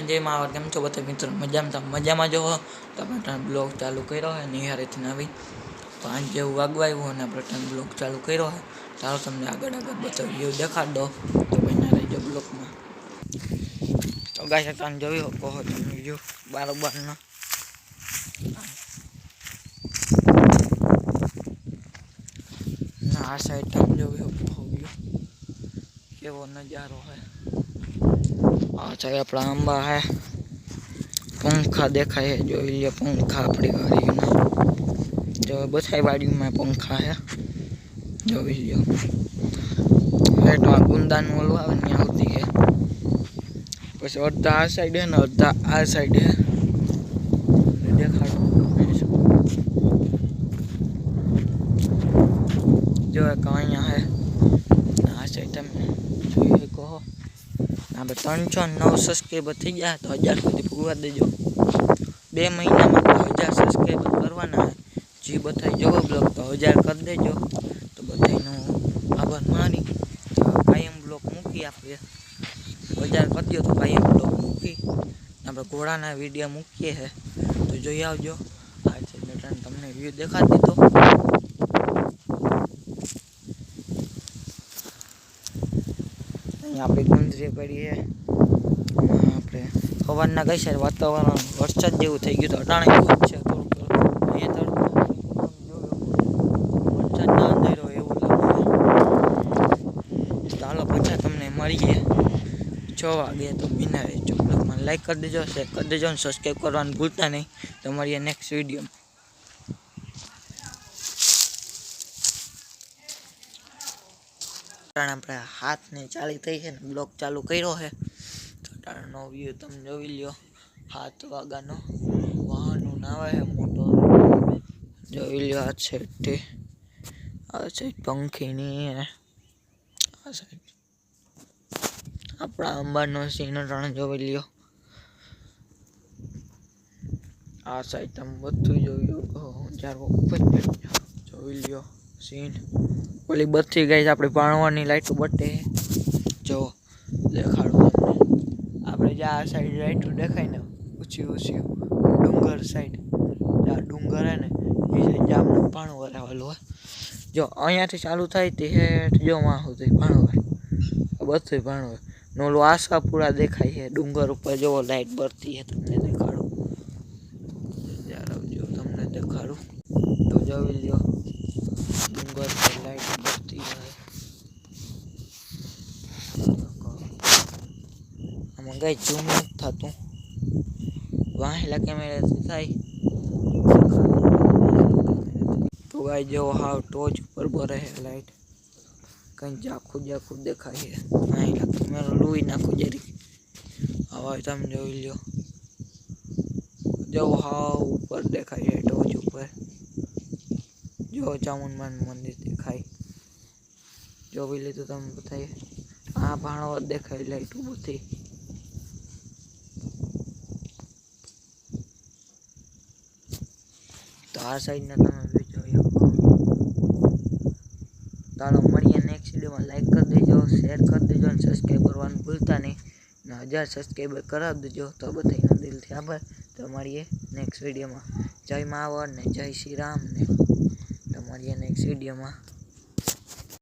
जय मावर केम छो बता मित्रों मजा में जो तो अपने ब्लॉग चालू कर्यो है निहारे थी नवी 5 जेवुं वागवा आव्युं अने आपणे ब्लॉग चालू कर्यो है। चालो तमने आगळ आगळ बताव्यो देखाड़ दो तो बना रहीजो ब्लॉग में। तो गाइस तने जोई शको हो तमे जो बराबर ना आ साइड तमे जोई शको हो केवो नजारो है। आ चाहे अपना आंबा है पंखा देखाय है जो ये पंखा अपनी गाड़ी में जो बधाई वाड़ी में पंखा है जो लियो लाइट में गुंदान ओलू आवे ने आवती है बस अर्धा आ साइड है ना अर्धा आ साइड है देखाड़ो जो कहीं है आ साइड में जोई कहो आप 309 सब्सक्राइबर थी गया तो 1000 સુધી પૂરા દેજો 2 મહિનામાં 1000 સબ્સક્રાइबर કરવાના है जी बताई जो ब्लॉग तो 1000 कर देजो तो बधाईनो आभार मानी कायम ब्लॉग मूकी आपे 1000 कर दियो तो कायम ब्लॉग मूकी આપણે ઘોડાના વિડિયો મૂકીએ है तो જોઈ આવજો। આ છે મેં તમને વ્યૂ દેખાડી દીધો। यहाँ पे गुंजरी पड़ी है अपने सवारना कई सारे वातावरण वरसाद जेवुं थई गयुं तो अटाणे जेवुं छे थोडुं अहींया तड़को वरसादना अंधेरो एवुं लागे। चालो पाछा तमने मळीए 6 वागे तो बिना रहेजो ब्लॉगमां लाइक कर देजो शेयर कर देजो और सब्सक्राइब करवानुं भूलता नहीं। तो मळीए नेक्स्ट विडियो में। अपने हाथ ने चाली थी है ब्लॉग चालू कर्यो है तो नो व्यू तम जोई लियो 7 वागानो वाहन नावे है मोटो जोई लियो। आ साइड पंखीनी है आ साइड अपना अंबानो सीन रण जोई लियो। आ साइड तम बधुं जोयो जारो ऊपर जोई लियो सीन ओली बत्ती गई अपनी पाणवानी लाइट बटे जो देखाड़ो आपणे जे आ साइड लाइट देखाय ने ऊंची ऊंची डूंगर साइड आ डूंगर है ने ए साइड जामनो पाणवर आवेलो है जो अहींयाथी चालू थाय ते हेठ जो वहां सुधी पाणवर बधुं पाणवर नोलो आशापुरा देखाय है डूंगर ऊपर जो लाइट बरती है तमने देखाड़ो यार जो तमने देखाड़ो तो जोई ल्यो डूंगर पर लाइट बरती है। मंगाई जूम था तू वहाँ कैमरा से थाई तो गाय जो हाव टॉर्च पर बरे है लाइट कहीं जाखू जाखू देखाय है वहीं कैमरा लुई नाखू जरी हवा तम जोई ल्यो जो हाव ऊपर देखाय है टॉर्च ऊपर जो चामुंडमान मंदिर देखाय जो भी ले तो तम बताइए आ भाणो देखाय लाइट उठी तो आ साइड ना तमे भी जोई शको। चालो मळीए नेक्स्ट वीडियो में लाइक कर देजो शेयर कर देजो और सब्सक्राइब करवानुं भूलता नहीं ने 1000 सब्सक्राइबर करा देजो तो बधाईनो दिलथी आभार। तो मळीए नेक्स्ट वीडियो में जय मावर ने जय श्री राम ने तो मळीए नेक्स्ट वीडियो में।